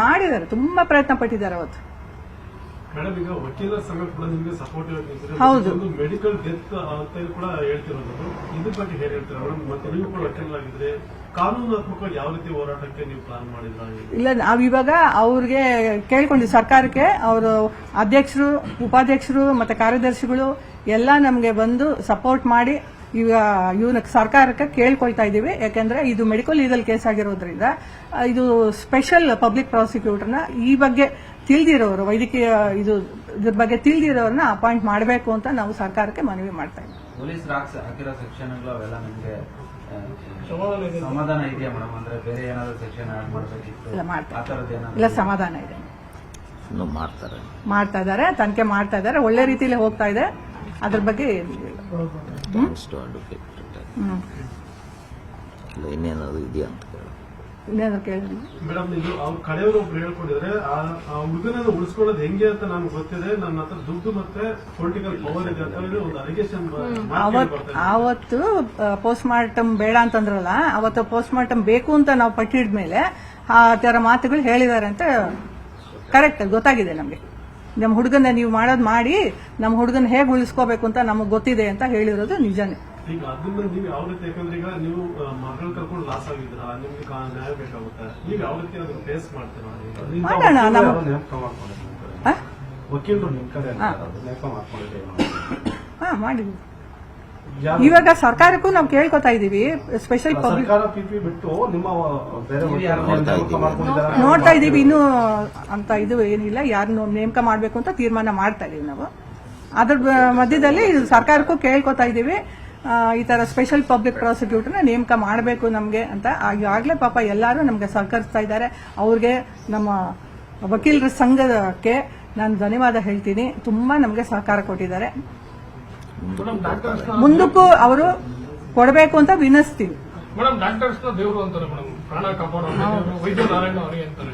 ಮಾಡಿದ್ದಾರೆ ತುಂಬಾ ಪ್ರಯತ್ನ ಪಟ್ಟಿದ್ದಾರೆ ಅವತ್ತು. ಮೇಡಮ್, ಈಗ ವಕೀಲರ ಸಂಘ ಕೂಡ ನಿಮಗೆ ಸಪೋರ್ಟಿವ್ ಹೌದು. ಮೆಡಿಕಲ್ ಡೆತ್ ಅಂತ ಕೂಡ ಹೇಳ್ತಿರೋದು, ಇದ್ರ ಬಗ್ಗೆ ಹೇಗೆ ಹೇಳ್ತೀರಾ ಮೇಡಮ್? ಮತ್ತೆ ನೀವು ಕೂಡ ವಕೀಲರಾಗಿದ್ರೆ ಕಾನೂನಾತ್ಮಕವಾಗಿ ಯಾವ ರೀತಿ ಹೋರಾಟಕ್ಕೆ ನೀವು ಪ್ಲಾನ್ ಮಾಡಿದ್ರ? ಇಲ್ಲ, ನಾವಿವಾಗ ಅವ್ರಿಗೆ ಕೇಳ್ಕೊಂಡಿವಿ, ಸರ್ಕಾರಕ್ಕೆ ಅವರು ಅಧ್ಯಕ್ಷರು, ಉಪಾಧ್ಯಕ್ಷರು ಮತ್ತೆ ಕಾರ್ಯದರ್ಶಿಗಳು ಎಲ್ಲ ನಮ್ಗೆ ಬಂದು ಸಪೋರ್ಟ್ ಮಾಡಿ ಈಗ ಇವನ ಸರ್ಕಾರಕ್ಕೆ ಕೇಳ್ಕೊಳ್ತಾ ಇದ್ದೀವಿ. ಯಾಕಂದ್ರೆ ಇದು ಮೆಡಿಕಲ್ ಲೀಗಲ್ ಕೇಸ್ ಆಗಿರೋದ್ರಿಂದ ಇದು ಸ್ಪೆಷಲ್ ಪಬ್ಲಿಕ್ ಪ್ರಾಸಿಕ್ಯೂಟರ್ನ ಈ ಬಗ್ಗೆ ತಿಳಿದಿರೋರು, ವೈದ್ಯಕೀಯ ಇದ್ರ ಬಗ್ಗೆ ತಿಳಿದಿರೋರನ್ನ ಅಪಾಯಿಂಟ್ ಮಾಡಬೇಕು ಅಂತ ನಾವು ಸರ್ಕಾರಕ್ಕೆ ಮನವಿ ಮಾಡ್ತಾ ಇದ್ದೀವಿ. ಪೊಲೀಸ್ ಹಾಕಿರೋ ಸೆಕ್ಷನ್ಗಳು ಅವೆಲ್ಲ ನಿಮಗೆ ಸಮಾಧಾನ ಇದೆಯಾ ಮೇಡಮ್? ಅಂದ್ರೆ ಬೇರೆ ಏನಾದ್ರು ಸೆಕ್ಷನ್ ಆಡ್ ಮಾಡಬೇಕಿತ್ತು? ಇಲ್ಲ, ಸಮಾಧಾನ ಇದೆ. ಮಾಡ್ತಾ ಇದ್ದಾರೆ, ತನಿಖೆ ಮಾಡ್ತಾ ಇದ್ದಾರೆ, ಒಳ್ಳೆ ರೀತಿಯಲ್ಲಿ ಹೋಗ್ತಾ ಇದೆ. ಅದ್ರ ಬಗ್ಗೆ ಇನ್ನೇನಾದ್ರು ಇದೆಯಾ ಅಂತ ಕೇಳಿ ಮೇಡಮ್, ನೀವು ಅವ್ರ ಕಡೆಯವರು ಒಬ್ರು ಹೇಳ್ಕೊಂಡಿದ್ರೆ ಆ ಹುಡುಗನನ್ನು ಉಳಿಸ್ಕೊಳ್ಳೋದು ಹೆಂಗೆ ಅಂತ ನಮ್ಗೆ ಗೊತ್ತಿದೆ, ನನ್ನ ಹತ್ರ ದುಡ್ಡು ಮತ್ತೆ ಪೊಲಿಟಿಕಲ್ ಪವರ್ ಇದೆ ಅಂತ ಹೇಳಿ ಒಂದು ಅಲಿಗೇಷನ್. ಅವತ್ತು ಪೋಸ್ಟ್ ಮಾರ್ಟಮ್ ಬೇಡ ಅಂತಂದ್ರಲ್ಲ, ಅವತ್ತು ಪೋಸ್ಟ್ ಮಾರ್ಟಮ್ ಬೇಕು ಅಂತ ನಾವು ಪಟ್ಟಿದ್ಮೇಲೆ ಆ ತರ ಮಾತುಗಳು ಹೇಳಿದ್ದಾರೆ ಅಂತ ಕರೆಕ್ಟ್ ಗೊತ್ತಾಗಿದೆ ನಮ್ಗೆ. ನಮ್ಮ ಹುಡುಗನ ನೀವು ಮಾಡೋದು ಮಾಡಿ, ನಮ್ಮ ಹುಡುಗನ ಹೇಗೆ ಉಳಿಸ್ಕೋಬೇಕು ಅಂತ ನಮಗ್ ಗೊತ್ತಿದೆ ಅಂತ ಹೇಳಿರೋದು ನಿಜಾನೇ. ಈಗ ಅದನ್ನ ನೀವು ಯಾವ ರೀತಿ, ಯಾಕಂದ್ರೆ ಈಗ ನೀವು ಮಗಳು ಕರ್ಕೊಂಡು ಲಾಸ್ ಆಗಿದ್ರ, ನಿಮ್ಗೆ ನ್ಯಾಯ ಬೇಕಾಗುತ್ತೆ, ನೀವು ಯಾವ ರೀತಿ ಅದನ್ನ ಫೇಸ್ ಮಾಡ್ತೀರಾ? ವಕೀಲರು ನಿಮ್ ಕಡೆ ಮಾಡಿದ್ವಿ. ಇವಾಗ ಸರ್ಕಾರಕ್ಕೂ ನಾವು ಕೇಳ್ಕೊತಾ ಇದೀವಿ, ಸ್ಪೆಷಲ್ ಪಬ್ಲಿಕ್ ಬಿಟ್ಟು ನಿಮ್ಮ ನೋಡ್ತಾ ಇದೀವಿ. ಇನ್ನೂ ಅಂತ ಇದು ಏನಿಲ್ಲ, ಯಾರನ್ನು ನೇಮಕ ಮಾಡಬೇಕು ಅಂತ ತೀರ್ಮಾನ ಮಾಡ್ತಾ ಇದೀವಿ ನಾವು. ಅದ್ರ ಮಧ್ಯದಲ್ಲಿ ಸರ್ಕಾರಕ್ಕೂ ಕೇಳ್ಕೊತಾ ಇದೀವಿ, ಈ ತರ ಸ್ಪೆಷಲ್ ಪಬ್ಲಿಕ್ ಪ್ರಾಸಿಕ್ಯೂಟರ್ನ ನೇಮಕ ಮಾಡಬೇಕು ನಮ್ಗೆ ಅಂತ. ಈಗಾಗಲೇ ಪಾಪ ಎಲ್ಲರೂ ನಮ್ಗೆ ಸಹಕರಿಸ್ತಾ ಇದ್ದಾರೆ. ಅವ್ರಿಗೆ, ನಮ್ಮ ವಕೀಲರ ಸಂಘಕ್ಕೆ ನಾನು ಧನ್ಯವಾದ ಹೇಳ್ತೀನಿ. ತುಂಬಾ ನಮ್ಗೆ ಸಹಕಾರ ಕೊಟ್ಟಿದ್ದಾರೆ. ಮುಂದಕ್ಕೂ ಅವರು ಕೊಡಬೇಕು ಅಂತ ವಿನಸ್ತೀವಿ. ಮೇಡಮ್, ಡಾಕ್ಟರ್ಸ್ ದೇವರು ಅಂತಾರೆ ಮೇಡಮ್, ಪ್ರಾಣ ಕಾಪಾಡೋರು ವೈದ್ಯ ನಾರಾಯಣ ಅವರಿಗೆ ಅಂತಾರೆ.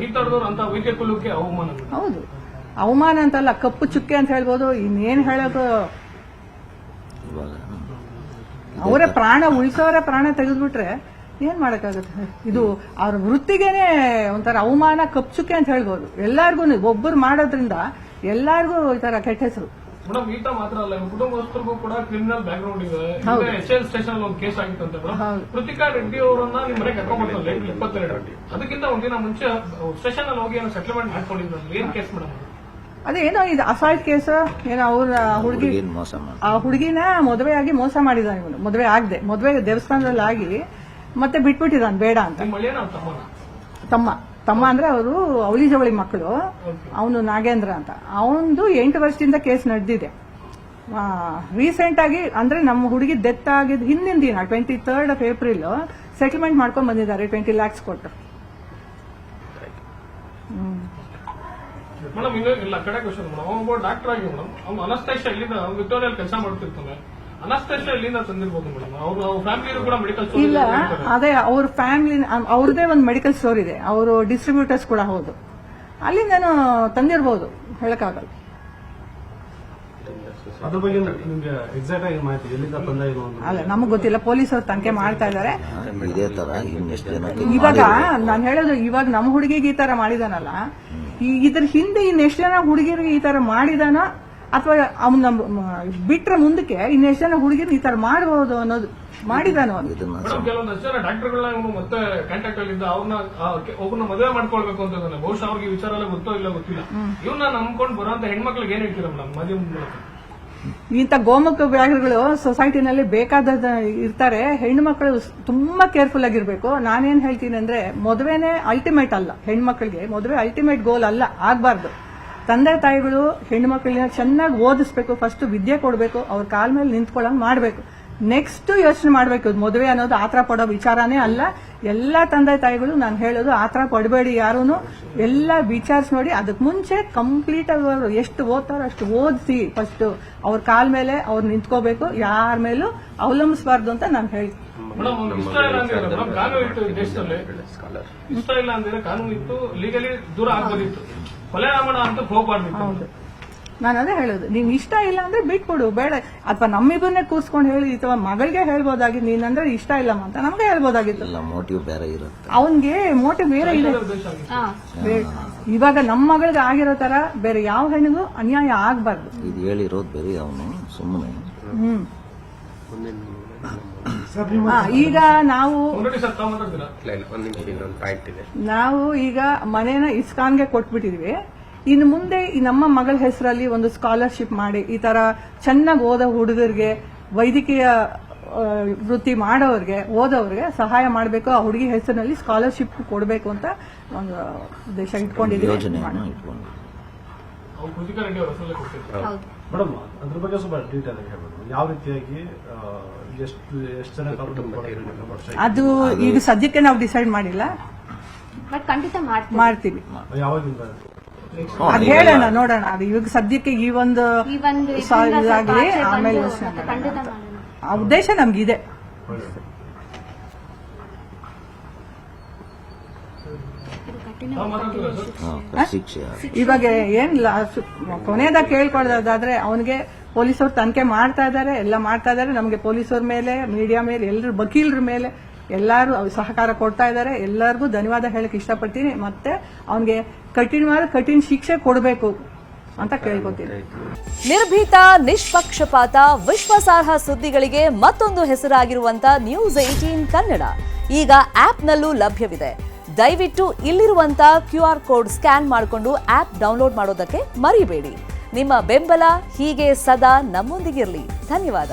ಈ ತರದವ್ರು ಅಂತ ವೈದ್ಯ ಕುಲಕ್ಕೆ ಅವಮಾನ. ಹೌದು, ಅವಮಾನ ಅಂತಲ್ಲ, ಕಪ್ಪು ಚುಕ್ಕೆ ಅಂತ ಹೇಳ್ಬೋದು. ಇನ್ನೇನ್ ಹೇಳೋದು, ಅವರ ಪ್ರಾಣ ಉಳಿಸೋರ ಪ್ರಾಣ ತೆಗೆದ್ಬಿಟ್ರೆ ಏನ್ ಮಾಡಕ್ಕಾಗುತ್ತೆ? ಇದು ಅವ್ರ ವೃತ್ತಿಗೇನೆ ಒಂಥರ ಅವಮಾನ, ಕಪ್ಪು ಚುಕ್ಕೆ ಅಂತ ಹೇಳ್ಬೋದು. ಎಲ್ಲಾರ್ಗು ಒಬ್ಬರು ಮಾಡೋದ್ರಿಂದ ಎಲ್ಲಾರ್ಗು ಈ ತರ ಕೆಟ್ಟ ಹೆಸರು. ಮೇಡಮ್, ಈತ ಮಾತ್ರ ಅಲ್ಲ, ಕುಟುಂಬಸ್ಥರಿಗೂ ಕೂಡ ಕ್ರಿಮಿನಲ್ ಬ್ಯಾಕ್ ಗ್ರೌಂಡ್ ಇದೆ. ಎಚ್ಎಲ್ ಸ್ಟೇಷನ್ ಒಂದು ಕೇಸ್ ಆಗಿತ್ತಂತೆ ಮೇಡಮ್. ಕೃತಿಕಾ ರೆಡ್ಡಿ ಅವರನ್ನ ನಿಮ್ಮ ಮನೆಗೆ ಕರ್ಕೊಂಡ್ಬರ್ತಾರೆ 22. ಅದಕ್ಕಿಂತ ಒಂದಿನ ಮುಂಚೆ ಸ್ಟೇಷನ್ ಅಲ್ಲಿ ಹೋಗಿ ಏನೋ ಸೆಟಲ್ಮೆಂಟ್ ಮಾಡ್ಕೊಂಡಿದ್ರು. ಏನ್ ಕೇಸ್ ಮೇಡಮ್? ಅದೇನೋ ಇದು ಅಸಾಲ್ಟ್ ಕೇಸ್ ಏನೋ. ಅವ್ರ ಹುಡುಗಿ, ಆ ಹುಡುಗಿನ ಮದುವೆ ಆಗಿ ಮೋಸ ಮಾಡಿದಾನೆ ಇವನು. ಮದುವೆ ಆಗದೆ, ಮದುವೆ ದೇವಸ್ಥಾನದಲ್ಲಿ ಆಗಿ ಮತ್ತೆ ಬಿಟ್ಬಿಟ್ಟಿದ್ದಾನೆ ಬೇಡ ಅಂತ. ತಮ್ಮ ಅಂದ್ರೆ ಅವರು ಅವಳಿ ಜವಳಿ ಮಕ್ಕಳು. ಅವನು ನಾಗೇಂದ್ರ ಅಂತ. ಅವನದು 8 ವರ್ಷದಿಂದ ಕೇಸ್ ನಡೆದಿದೆ. ರೀಸೆಂಟ್ ಆಗಿ ಅಂದ್ರೆ ನಮ್ಮ ಹುಡುಗಿ ಡೆತ್ ಆಗಿದ್ ಹಿಂದಿನ ದಿನ 23 ಏಪ್ರಿಲ್ ಸೆಟಲ್ಮೆಂಟ್ ಮಾಡ್ಕೊಂಡ್ ಬಂದಿದ್ದಾರೆ 20 lakhs ಕೊಟ್ಟು. ಮೇಡಮ್, ಇನ್ನೂ ಇಲ್ಲ ಕಡೆ ಕ್ವಶನ್ ಮೇಡಮ್. ಅವನು ಡಾಕ್ಟರ್ ಆಗಿ ಮೇಡಮ್, ಅವ್ನು ಅನಸ್ತೇಷ ಇಲ್ಲಿಂದ ವಿಕ್ಟೋರಿಯಲ್ಲಿ ಕೆಲಸ ಮಾಡ್ತಿರ್ತಾನೆ. ಅನಸ್ತೇಷ ಇಲ್ಲಿಂದ ತಂದಿರ್ಬೋದು ಮೇಡಮ್. ಅವ್ರ ಫ್ಯಾಮಿಲಿ ಕೂಡ ಮೆಡಿಕಲ್ ಸ್ಟೋರ್ ಇಲ್ಲ, ಅದೇ ಅವ್ರ ಫ್ಯಾಮಿಲಿ ಅವ್ರದೇ ಒಂದು ಮೆಡಿಕಲ್ ಸ್ಟೋರ್ ಇದೆ. ಅವರು ಡಿಸ್ಟ್ರಿಬ್ಯೂಟರ್ಸ್ ಕೂಡ ಹೌದು. ಅಲ್ಲಿಂದ ತಂದಿರಬಹುದು, ಹೇಳಕ್ಕಾಗಲ್ಲ. ಅದ್ರ ಬಗ್ಗೆ ನಿಮ್ಗೆ ಎಕ್ಸಾಕ್ಟ್ ಆಗಿ ಮಾಹಿತಿ ಎಲ್ಲಿಂದ ಬಂದ ಅಲ್ಲ, ನಮಗ್ ಗೊತ್ತಿಲ್ಲ. ಪೊಲೀಸರು ತನಿಖೆ ಮಾಡ್ತಾ ಇದ್ದಾರೆ. ಇವಾಗ ನಾನು ಹೇಳೋದು, ಇವಾಗ ನಮ್ಮ ಹುಡುಗಿಗೆ ಈ ತರ ಮಾಡಿದಾನಲ್ಲ, ಇದ್ರ ಹಿಂದೆ ಇನ್ನೆಷ್ಟು ಜನ ಹುಡುಗಿರಿಗೆ ಈ ತರ ಮಾಡಿದಾನ, ಅಥವಾ ಅವನ್ನ ಬಿಟ್ರೆ ಮುಂದಕ್ಕೆ ಇನ್ನೆಷ್ಟು ಜನ ಹುಡುಗಿರು ಈ ತರ ಮಾಡಬಹುದು ಅನ್ನೋದು ಮಾಡಿದಾನೋ. ಕೆಲವೊಂದಷ್ಟು ಜನ ಡಾಕ್ಟರ್ಗಳನ್ನ ಮತ್ತೆ ಕಾಂಟ್ಯಾಕ್ಟ್ ಅಲ್ಲಿದ್ದ ಅವ್ರನ್ನ ಒಬ್ಬನ ಮದುವೆ ಮಾಡ್ಕೊಳ್ಬೇಕು ಅಂತ ಬಹುಶಃ ಅವ್ರಿಗೆ ವಿಚಾರ ಎಲ್ಲ ಗೊತ್ತೋ ಇಲ್ಲ ಗೊತ್ತಿಲ್ಲ. ಇವನ್ನ ನಂಬ್ಕೊಂಡು ಬರೋಂತ ಹೆಣ್ಮಕ್ಳಿಗೆ ಏನ್ ಹೇಳ್ತೀರಾ ಮೇಡಮ್? ಮದುವೆ ಮೂಲಕ ಇಂಥ ಗೋಮುಖ ವ್ಯಾಘ್ರಗಳು ಸೊಸೈಟಿನಲ್ಲಿ ಬೇಕಾದ ಇರ್ತಾರೆ. ಹೆಣ್ಣು ಮಕ್ಕಳು ತುಂಬಾ ಕೇರ್ಫುಲ್ ಆಗಿರ್ಬೇಕು. ನಾನೇನ್ ಹೇಳ್ತೀನಿ ಅಂದ್ರೆ, ಮದುವೆನೇ ಅಲ್ಟಿಮೇಟ್ ಅಲ್ಲ. ಹೆಣ್ಮಕ್ಳಿಗೆ ಮದುವೆ ಅಲ್ಟಿಮೇಟ್ ಗೋಲ್ ಅಲ್ಲ, ಆಗ್ಬಾರ್ದು. ತಂದೆ ತಾಯಿಗಳು ಹೆಣ್ಣು ಮಕ್ಕಳನ್ನ ಚೆನ್ನಾಗಿ ಓದಿಸ್ಬೇಕು, ಫಸ್ಟ್ ವಿದ್ಯೆ ಕೊಡಬೇಕು, ಅವ್ರ ಕಾಲ ಮೇಲೆ ನಿಂತ್ಕೊಳ್ಳಂಗ್ ಮಾಡಬೇಕು. ನೆಕ್ಸ್ಟ್ ಯೋಚನೆ ಮಾಡಬೇಕು. ಮದುವೆ ಅನ್ನೋದು ಆತರ ಪಡೋ ವಿಚಾರನೇ ಅಲ್ಲ. ಎಲ್ಲಾ ತಂದೆ ತಾಯಿಗಳು ನಾನು ಹೇಳೋದು, ಆತರ ಪಡಬೇಡಿ ಯಾರೂನು. ಎಲ್ಲ ವಿಚಾರಿಸಿ ನೋಡಿ. ಅದಕ್ಕೆ ಮುಂಚೆ ಕಂಪ್ಲೀಟ್ ಆಗಿ ಅವರು ಎಷ್ಟು ಓದ್ತಾರೋ ಅಷ್ಟು ಓದಿಸಿ ಫಸ್ಟ್ ಅವ್ರ ಕಾಲ ಮೇಲೆ ಅವ್ರು ನಿಂತ್ಕೋಬೇಕು. ಯಾರ ಮೇಲೂ ಅವಲಂಬಿಸಬಾರ್ದು ಅಂತ ನಾನು ಹೇಳ್ತೀನಿ. ಇಷ್ಟ ಇಲ್ಲ ಅಂದ್ರೆ ಕಾನೂನು ಇತ್ತು ದೇಶದಲ್ಲಿ, ಇಷ್ಟ ಇಲ್ಲ ಅಂದ್ರೆ ಕಾನೂನು ಇತ್ತು, ಲೀಗಲಿ ದೂರ ಆಗ್ಬೋದಿತ್ತು. ಕೊಲೆ ಮಾಡೋಣ ಅಂತ ಹೋಗ್ಬಾರ್ದು. ಹೌದು, ನಾನು ಅದೇ ಹೇಳೋದು, ನೀನ್ ಇಷ್ಟ ಇಲ್ಲ ಅಂದ್ರೆ ಬಿಟ್ಬಿಡು, ಬೇಡ. ಅಥವಾ ನಮ್ಮಿಬ್ಬರನ್ನೇ ಕೂರ್ಸ್ಕೊಂಡು ಹೇಳಿ, ಅಥವಾ ಮಗಳಿಗೆ ಹೇಳ್ಬೋದಾಗಿತ್ತು, ನೀನಂದ್ರೆ ಇಷ್ಟ ಇಲ್ಲಮ್ಮ ಅಂತ ನಮ್ಗೆ ಹೇಳ್ಬೋದಾಗಿತ್ತು. ಎಲ್ಲ ಮೋಟಿವ್ ಬೇರೆ ಇರುತ್ತೆ. ಅವನ್ಗೆ ಮೋಟಿವ್ ಬೇರೆ ಇದೆ. ಇವಾಗ ನಮ್ಮ ಮಗಳಿಗೆ ಆಗಿರೋ ತರ ಬೇರೆ ಯಾವ ಹೆಣ್ಣಿಗೂ ಅನ್ಯಾಯ ಆಗ್ಬಾರ್ದು. ಇದು ಹೇಳಿರೋದು ಬೇರೆ, ಅವನು ಸುಮ್ಮನೆ. ಈಗ ನಾವು ಈಗ ಮನೇನ ಇಸ್ಕಾನ್ಗೆ ಕೊಟ್ಬಿಟ್ಟಿದ್ವಿ. ಇನ್ನು ಮುಂದೆ ಈ ನಮ್ಮ ಮಗಳ ಹೆಸರಲ್ಲಿ ಒಂದು ಸ್ಕಾಲರ್ಶಿಪ್ ಮಾಡಿ, ಈ ತರ ಚೆನ್ನಾಗಿ ಓದೋ ಹುಡುಗರಿಗೆ, ವೈದ್ಯಕೀಯ ವೃತ್ತಿ ಮಾಡೋರ್ಗೆ, ಓದೋರ್ಗೆ ಸಹಾಯ ಮಾಡಬೇಕು. ಆ ಹುಡುಗಿ ಹೆಸರಿನಲ್ಲಿ ಸ್ಕಾಲರ್ಶಿಪ್ ಕೊಡಬೇಕು ಅಂತ ಒಂದು ಉದ್ದೇಶ ಇಟ್ಕೊಂಡಿದ್ದೀವಿ. ಯೋಜನೆಯನ್ನು ಇಟ್ಕೊಂಡು ಮೇಡಮ್, ಅದ್ರ ಬಗ್ಗೆ ಸ್ವಲ್ಪ ಡೀಟೇಲ್ ಆಗಿ ಹೇಳ್ಬೋದು. ಯಾವ ರೀತಿಯಾಗಿ ಎಷ್ಟು ಜನ ಅದು ಈಗ ಸದ್ಯಕ್ಕೆ ನಾವು ಡಿಸೈಡ್ ಮಾಡಿಲ್ಲ, ಬಟ್ ಖಂಡಿತ ಮಾಡ್ತೀವಿ. ಯಾವಾಗಿಂದ ಅದ್ ಹೇಳೋಣ, ನೋಡೋಣ. ಅದು ಇವಾಗ ಸದ್ಯಕ್ಕೆ ಈ ಒಂದು ಇದಾಗ್ಲಿ, ಆಮೇಲೆ ಯೋಚನೆ ಖಂಡಿತ ಮಾಡೋಣ. ಆ ಉದ್ದೇಶ ನಮ್ಗಿದೆ. ಶಿಕ್ಷೆ ಇವಾಗ ಏನಿಲ್ಲ, ಕೊನೆಯದಾಗ ಕೇಳ್ಕೊಳ್ಳೋದಾದ್ರೆ ಅವನಿಗೆ ಪೊಲೀಸರು ತನಿಖೆ ಮಾಡ್ತಾ ಇದ್ದಾರೆ, ಎಲ್ಲ ಮಾಡ್ತಾ ಇದ್ದಾರೆ. ನಮಗೆ ಪೊಲೀಸರ ಮೇಲೆ, ಮೀಡಿಯಾ ಮೇಲೆ, ಎಲ್ಲರೂ ವಕೀಲರ ಮೇಲೆ ಎಲ್ಲರೂ ಸಹಕಾರ ಕೊಡ್ತಾ ಇದ್ದಾರೆ. ಎಲ್ಲರಿಗೂ ಧನ್ಯವಾದ ಹೇಳಕ್ ಇಷ್ಟಪಡ್ತೀನಿ. ಮತ್ತೆ ಅವನಿಗೆ ಕಠಿಣ ಶಿಕ್ಷೆ ಕೊಡಬೇಕು ಅಂತ ಕೇಳ್ಕೊತೀನಿ. ನಿರ್ಭೀತ, ನಿಷ್ಪಕ್ಷಪಾತ, ವಿಶ್ವಾಸಾರ್ಹ ಸುದ್ದಿಗಳಿಗೆ ಮತ್ತೊಂದು ಹೆಸರಾಗಿರುವಂತ ನ್ಯೂಸ್ 18 ಕನ್ನಡ ಈಗ ಆಪ್ನಲ್ಲೂ ಲಭ್ಯವಿದೆ. ದಯವಿಟ್ಟು ಇಲ್ಲಿರುವಂತ QR ಕೋಡ್ ಸ್ಕ್ಯಾನ್ ಮಾಡಿಕೊಂಡು ಆಪ್ ಡೌನ್ಲೋಡ್ ಮಾಡೋದಕ್ಕೆ ಮರಿಬೇಡಿ. ನಿಮ್ಮ ಬೆಂಬಲ ಹೀಗೆ ಸದಾ ನಮ್ಮೊಂದಿಗಿರಲಿ. ಧನ್ಯವಾದ.